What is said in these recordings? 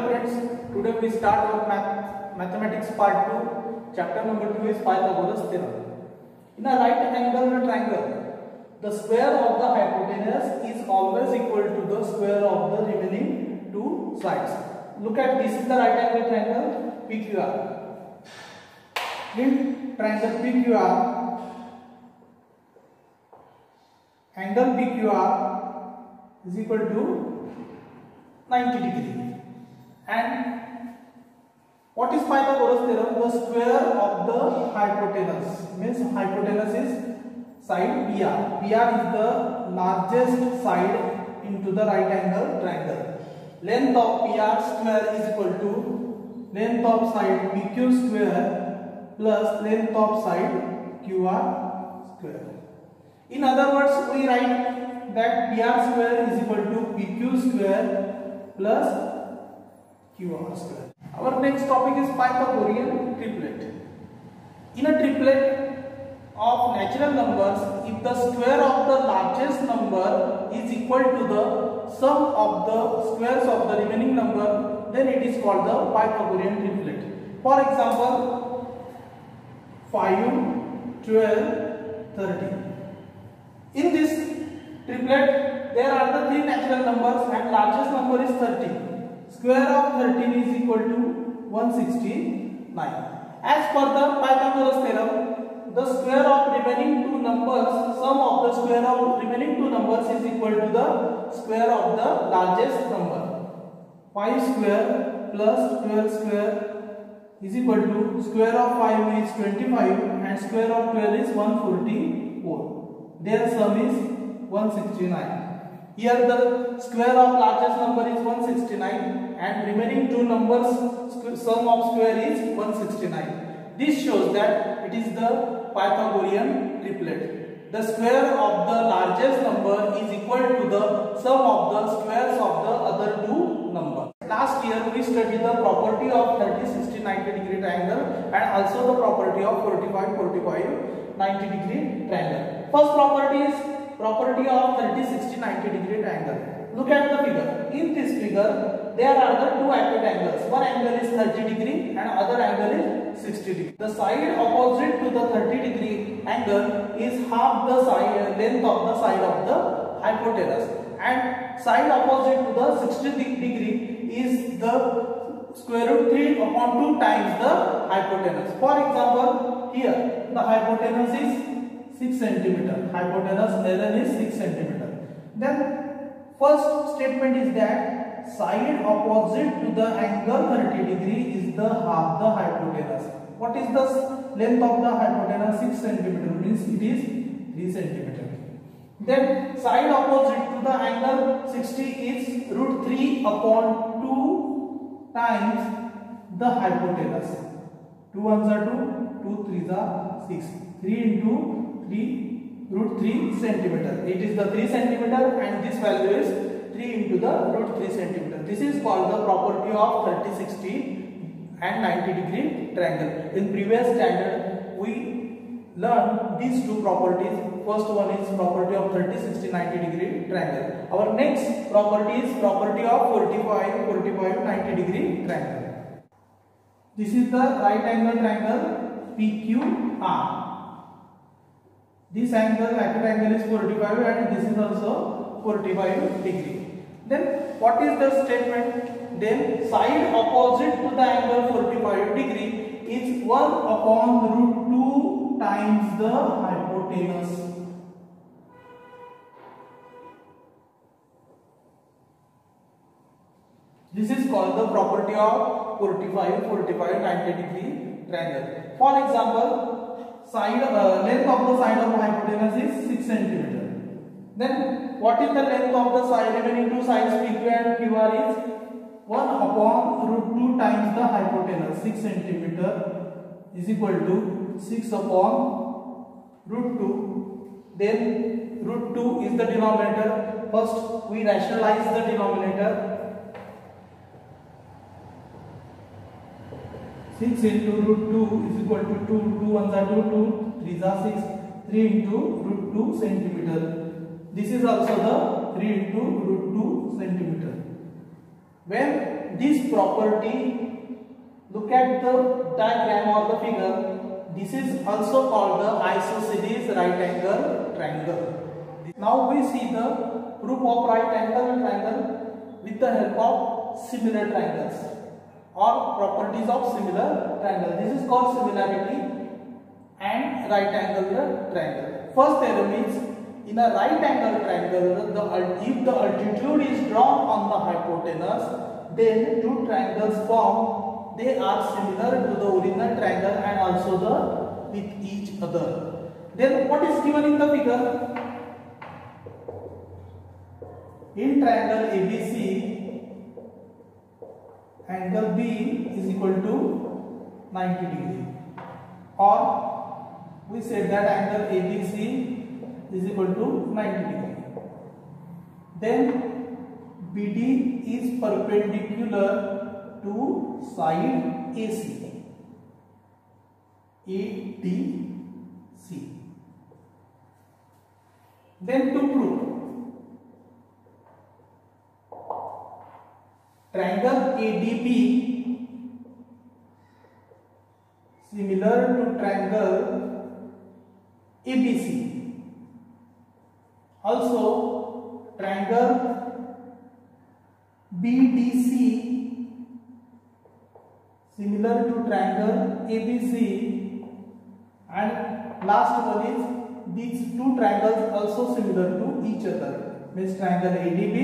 Hello friends, today we start our mathematics part 2. Chapter number 2 is Pythagoras theorem. In a right angle triangle, the square of the hypotenuse is always equal to the square of the remaining two sides. Look at this is the right angle triangle PQR. In triangle PQR, angle PQR is equal to 90 degree. And what is Pythagoras theorem? The square of the hypotenuse means hypotenuse is side PR. PR is the largest side into the right angle triangle. Length of PR square is equal to length of side PQ square plus length of side QR square. In other words, we write that PR square is equal to PQ square plus QR square. Our next topic is Pythagorean triplet. In a triplet of natural numbers, if the square of the largest number is equal to the sum of the squares of the remaining number, then it is called the Pythagorean triplet. For example, 5, 12, 30. In this triplet, there are the three natural numbers and largest number is 30. Square of 13 is equal to 169. As per the Pythagoras theorem, the square of remaining two numbers, sum of the square of remaining two numbers is equal to the square of the largest number. 5 square plus 12 square is equal to square of 5 is 25 and square of 12 is 144. Their sum is 169. Here the square of largest number is 169 and remaining two numbers sum of square is 169. This shows that it is the Pythagorean triplet. The square of the largest number is equal to the sum of the squares of the other two numbers. Last year we studied the property of 30, 60, 90 degree triangle and also the property of 45, 45, 90 degree triangle. First property is property of 30, 60, 90 degree triangle. Look at the figure. In this figure, there are the two acute angles. One angle is 30 degree and other angle is 60 degree. The side opposite to the 30 degree angle is half the side length of the side of the hypotenuse, and side opposite to the 60 degree is the square root 3 upon 2 times the hypotenuse. For example, here the hypotenuse is 6 centimeter. Hypotenuse ln is 6 centimeter. Then first statement is that side opposite to the angle 30 degree is the half the hypotenuse. What is the length of the hypotenuse? 6 centimeter means it is 3 centimeter. Then side opposite to the angle 60 is root 3 upon 2 times the hypotenuse. 2 ones are 2, 2 threes are 6. 3 into 3 root 3 centimeter. It is the 3 centimeter and this value is 3 into the root 3 centimeter. This is called the property of 30, 60 and 90 degree triangle. In previous standard we learned these two properties. First one is property of 30, 60, 90 degree triangle. Our next property is property of 45, 45, 90 degree triangle. This is the right angle triangle PQR. This angle, acute angle is 45 and this is also 45 degree. Then what is the statement? Then side opposite to the angle 45 degree is 1 upon root 2 times the hypotenuse. This is called the property of 45, 45, 90 degree triangle. For example, length of the side of hypotenuse is 6 centimeter. Then what is the length of the side remaining two sides PQ and QR is 1 upon root 2 times the hypotenuse. 6 centimeter is equal to 6 upon root 2. Then root 2 is the denominator. First we rationalize the denominator. 6 into root 2 is equal to 2, 2 ones are 2, 2, 3s are 6, 3 into root 2 centimeter. This is also the 3 into root 2 centimeter. When this property, look at the diagram or the figure. This is also called the isosceles right angle triangle. Now we see the proof of right angle triangle with the help of similar triangles or properties of similar triangle. This is called similarity and right angle triangle. First theorem is, in a right angle triangle, if the altitude is drawn on the hypotenuse, then two triangles form. They are similar to the original triangle and also with each other. Then what is given in the figure? In triangle ABC, angle B is equal to 90 degree, or we said that angle ABC is equal to 90 degree. Then BD is perpendicular to side AC, ADC. Then to prove, triangle ADB similar to triangle ABC. Also, triangle BDC similar to triangle ABC, and last one is these two triangles also similar to each other. Means triangle ADB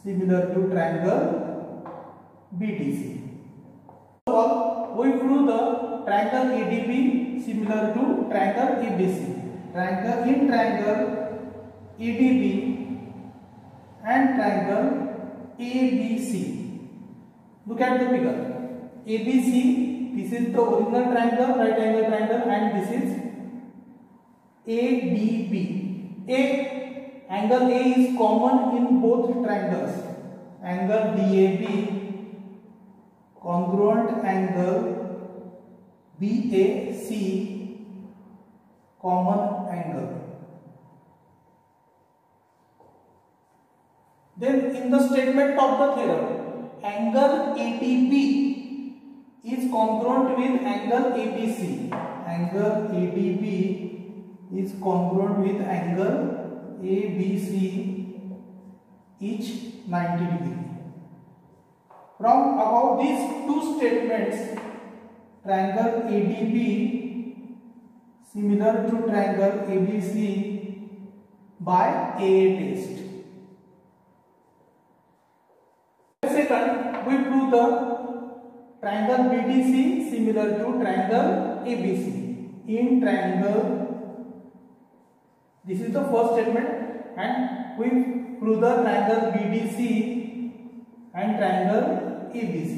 similar to triangle BDC. First of all, we prove the triangle ADB similar to triangle ABC. Triangle ADB and triangle ABC. Look at the figure. ABC, this is the original triangle, right angle triangle, and this is ADB. Angle A is common in both triangles. Angle DAB, congruent angle BAC, common angle. Then in the statement of the theorem, angle ADB is congruent with angle ABC. Angle ADB is congruent with angle ABC, each 90 degree. From above these two statements, triangle ADB similar to triangle ABC by AA test. Second, we prove the triangle BDC similar to triangle ABC. In triangle, this is the first statement, and we prove the triangle BDC and triangle ABC.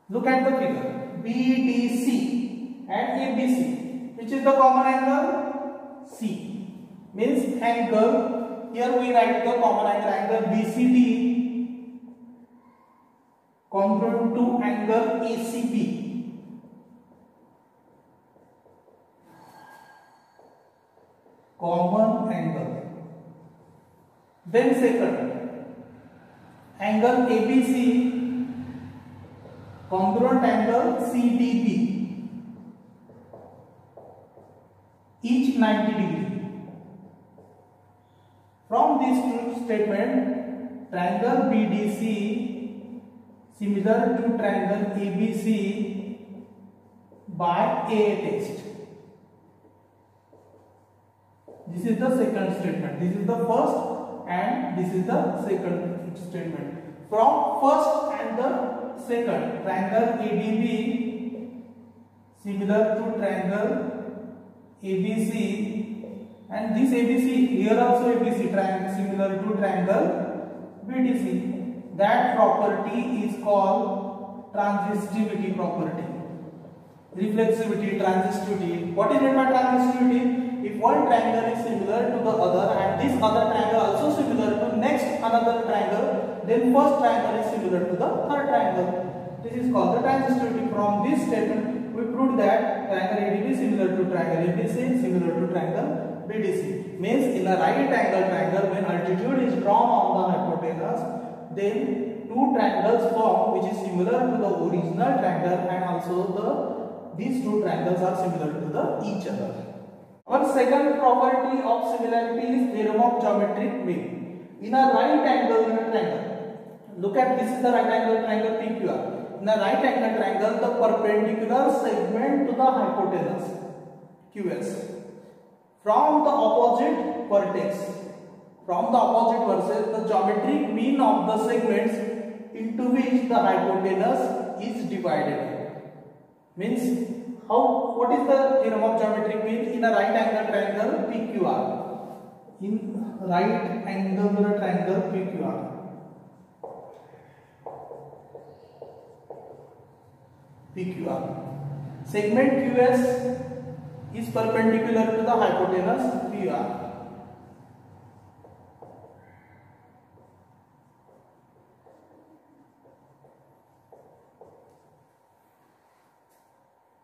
Look at the figure. BDC and ABC, which is the common angle? C. Means angle, here we write the common angle BCD congruent to angle ACB. Common angle. Then second, angle ABC congruent angle CDB, each 90 degree. From this two statement, triangle BDC similar to triangle ABC by A test. This is the second statement. This is the first and this is the second statement. From first and the second, triangle ADB similar to triangle ABC, and this ABC, here also ABC, triangle similar to triangle BDC. That property is called transitivity property. Reflexivity, transitivity. What is meant by transitivity? If one triangle is similar to the other and this other triangle also similar to next another triangle, then first triangle is similar to the third triangle. This is called the transitivity. From this statement, we proved that triangle ADB similar to triangle ABC similar to triangle BDC. Means in a right angle triangle, when altitude is drawn on the hypotenuse, then two triangles form which is similar to the original triangle, and also these two triangles are similar to each other. Our second property of similarity is theorem of geometric mean. In a right angle triangle, look at this is the right angle triangle PQR. In a right angle triangle, the perpendicular segment to the hypotenuse QS from the opposite vertex, the geometric mean of the segments into which the hypotenuse is divided. Means what is the theorem of geometric mean in a right angle triangle PQR? In right angle triangle PQR, segment QS is perpendicular to the hypotenuse PR.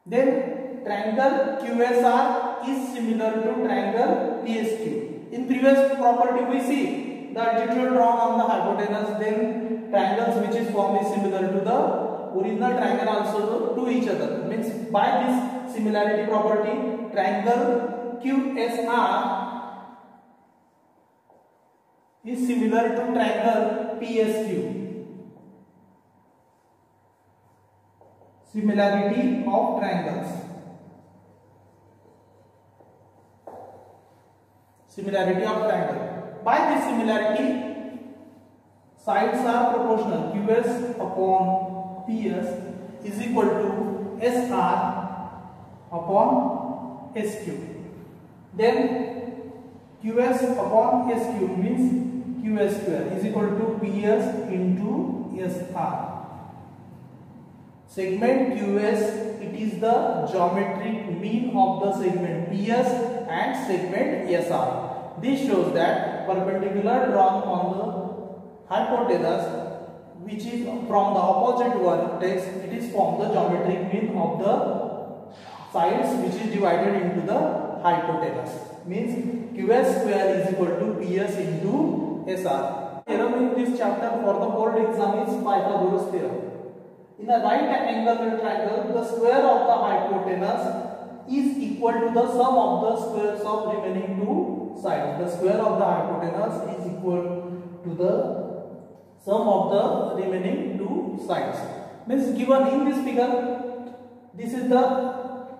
Then triangle QSR is similar to triangle PSQ. In previous property we see the altitude drawn on the hypotenuse, then triangles which is formed is similar to the original triangle also to each other. Means by this similarity property, triangle QSR is similar to triangle PSQ. Similarity of triangles. Similarity of triangle. By this similarity, sides are proportional. QS upon PS is equal to SR upon SQ. Then QS upon SQ means QS square is equal to PS into SR. Segment QS, it is the geometric mean of the segment PS and segment SR. This shows that perpendicular drawn on the hypotenuse, which is from the opposite vertex, it is from the geometric mean of the sides which is divided into the hypotenuse. Means QS square is equal to PS into SR. Theorem in this chapter for the board exam is Pythagoras theorem. In a right angle triangle, the square of the hypotenuse is equal to the sum of the squares of remaining two sides. The square of the hypotenuse is equal to the sum of the remaining two sides. Means given in this figure, this is the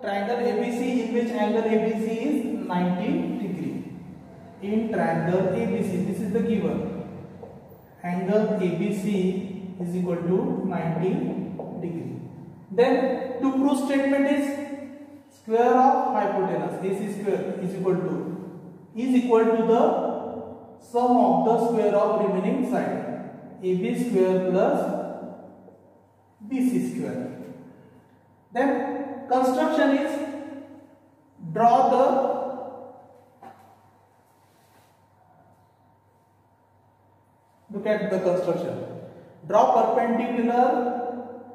triangle ABC in which angle ABC is 90 degree. In triangle ABC, this is the given. Angle ABC is equal to 90 degree. Then to prove statement is square of hypotenuse AC square is equal to the sum of the square of remaining side AB square plus BC square. Then construction is look at the construction. Draw perpendicular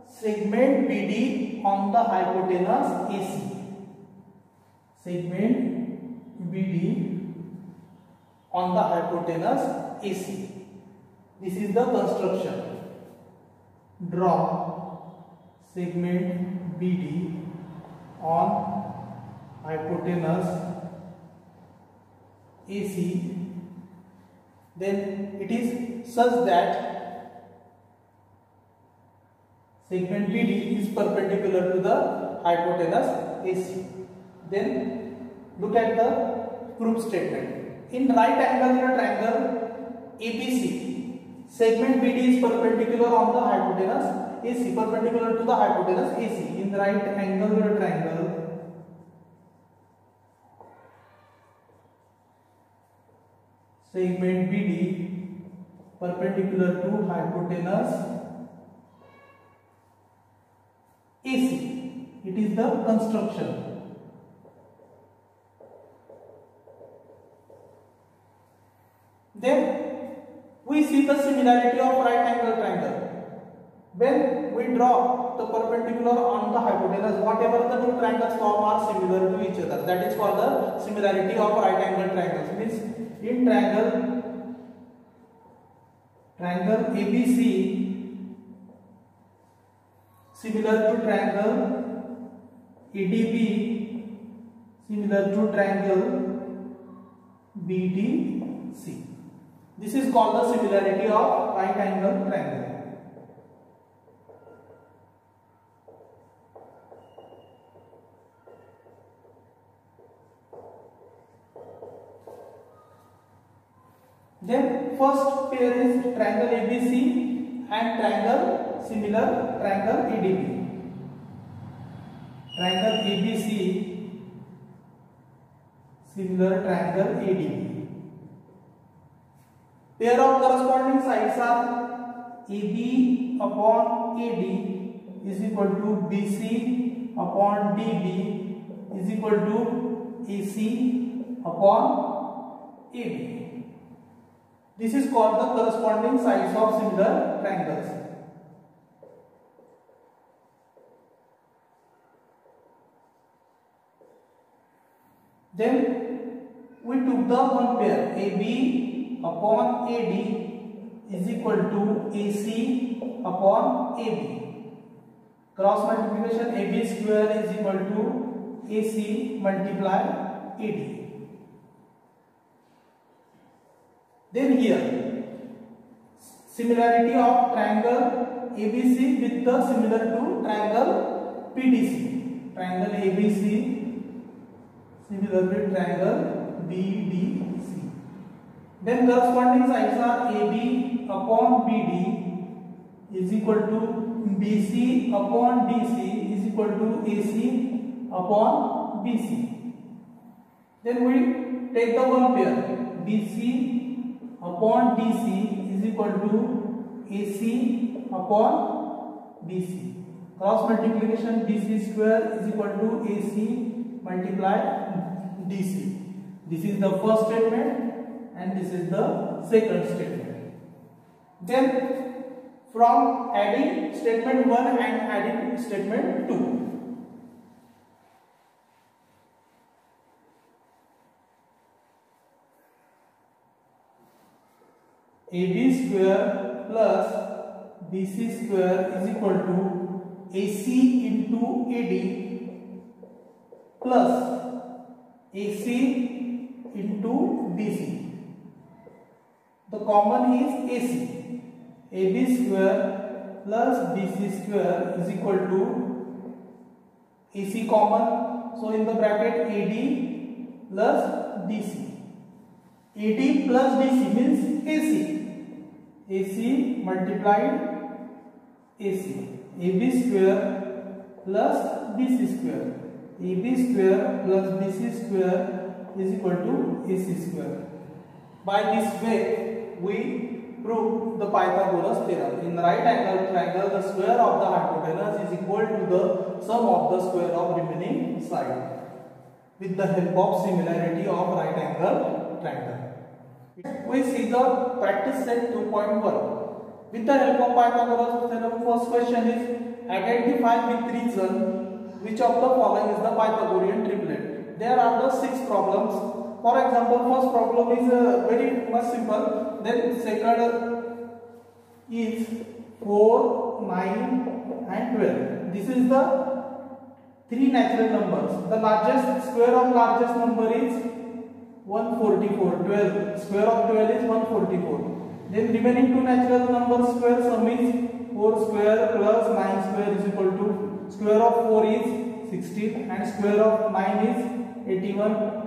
segment BD on the hypotenuse AC. Segment BD on the hypotenuse AC. This is the construction. Draw segment BD on hypotenuse AC. Then it is such that segment BD is perpendicular to the hypotenuse AC. Then look at the proof statement. In right angle triangle ABC, segment BD is perpendicular on the hypotenuse AC, perpendicular to the hypotenuse AC. In right angle triangle segment BD perpendicular to hypotenuse AC. It is the construction. Then we see the similarity of right angle triangle. When we draw the perpendicular on the hypotenuse, whatever the two triangles form are similar to each other. That is called the similarity of right angle triangles. Means in triangle ABC, similar to triangle ADB similar to triangle BDC. This is called the similarity of right angle triangle. Then first pair is triangle ABC and triangle similar triangle ADB. Triangle ABC similar triangle ADB. Pair of corresponding sides are AB upon AD is equal to BC upon DB is equal to AC upon AB. This is called the corresponding sides of similar triangles. Then we took the one pair AB upon AD is equal to AC upon AB. Cross multiplication AB square is equal to AC multiply AD. Then here similarity of triangle ABC with the similar to triangle PDC. Triangle ABC similar to triangle BDC. Then corresponding sides are AB upon BD is equal to BC upon DC is equal to AC upon BC. Then we take the one pair BC upon DC is equal to AC upon BC. Cross multiplication BC square is equal to AC multiplied DC. This is the first statement and this is the second statement. Then from adding statement 1 and adding statement 2. AB square plus BC square is equal to AC into AD plus AC into BC. The common is AC. AB square plus BC square is equal to AC common. So in the bracket AD plus BC. AD plus BC means AC. AC multiplied AC. AB square plus BC square. AB square plus BC square is equal to AC square. By this way, we prove the Pythagoras theorem. In right angle triangle, the square of the hypotenuse is equal to the sum of the square of remaining side with the help of similarity of right angle triangle. We see the practice set 2.1. With the help of Pythagoras theorem, first question is identify with reason which of the following is the Pythagorean triplet. There are the 6 problems. For example, first problem is very much simple. Then second is 4, 9 and 12. This is the 3 natural numbers. The largest square of largest number is 144. 12 square of 12 is 144. Then remaining 2 natural numbers square sum is 4 square plus 9 square is equal to square of 4 is 16 and square of 9 is 81.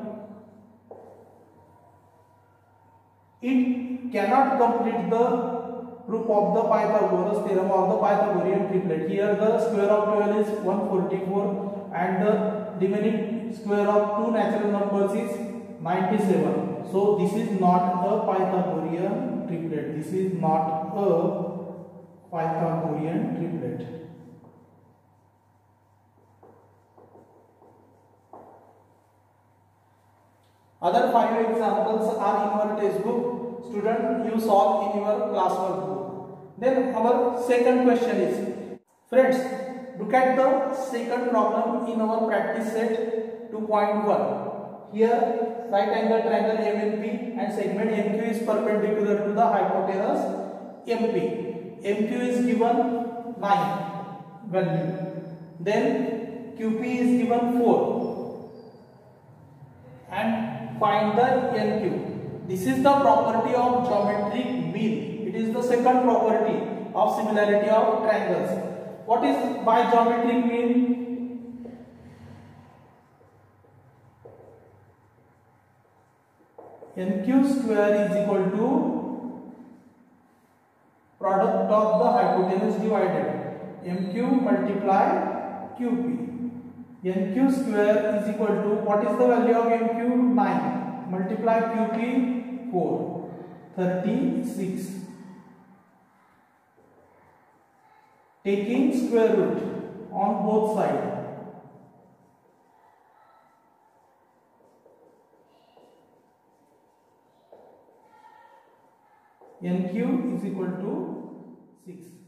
It cannot complete the proof of the Pythagoras theorem of the Pythagorean triplet. Here the square of 12 is 144 and the remaining square of 2 natural numbers is 97. So this is not a Pythagorean triplet. This is not a Pythagorean triplet. Other 5 examples are in your textbook. Student, you solve in your classwork book. Then our second question is, friends, look at the second problem in our practice set 2.1. Here right angle triangle MNP and segment MQ is perpendicular to the hypotenuse MP. MQ is given 9. value. Then QP is given 4 and find the NQ. This is the property of geometric mean. It is the second property of similarity of triangles. What is by geometric mean? NQ square is equal to product of the hypotenuse divided MQ multiply QP. NQ square is equal to, what is the value of MQ? 9 multiply QP 4, 36. Taking square root on both sides. NQ is equal to 6.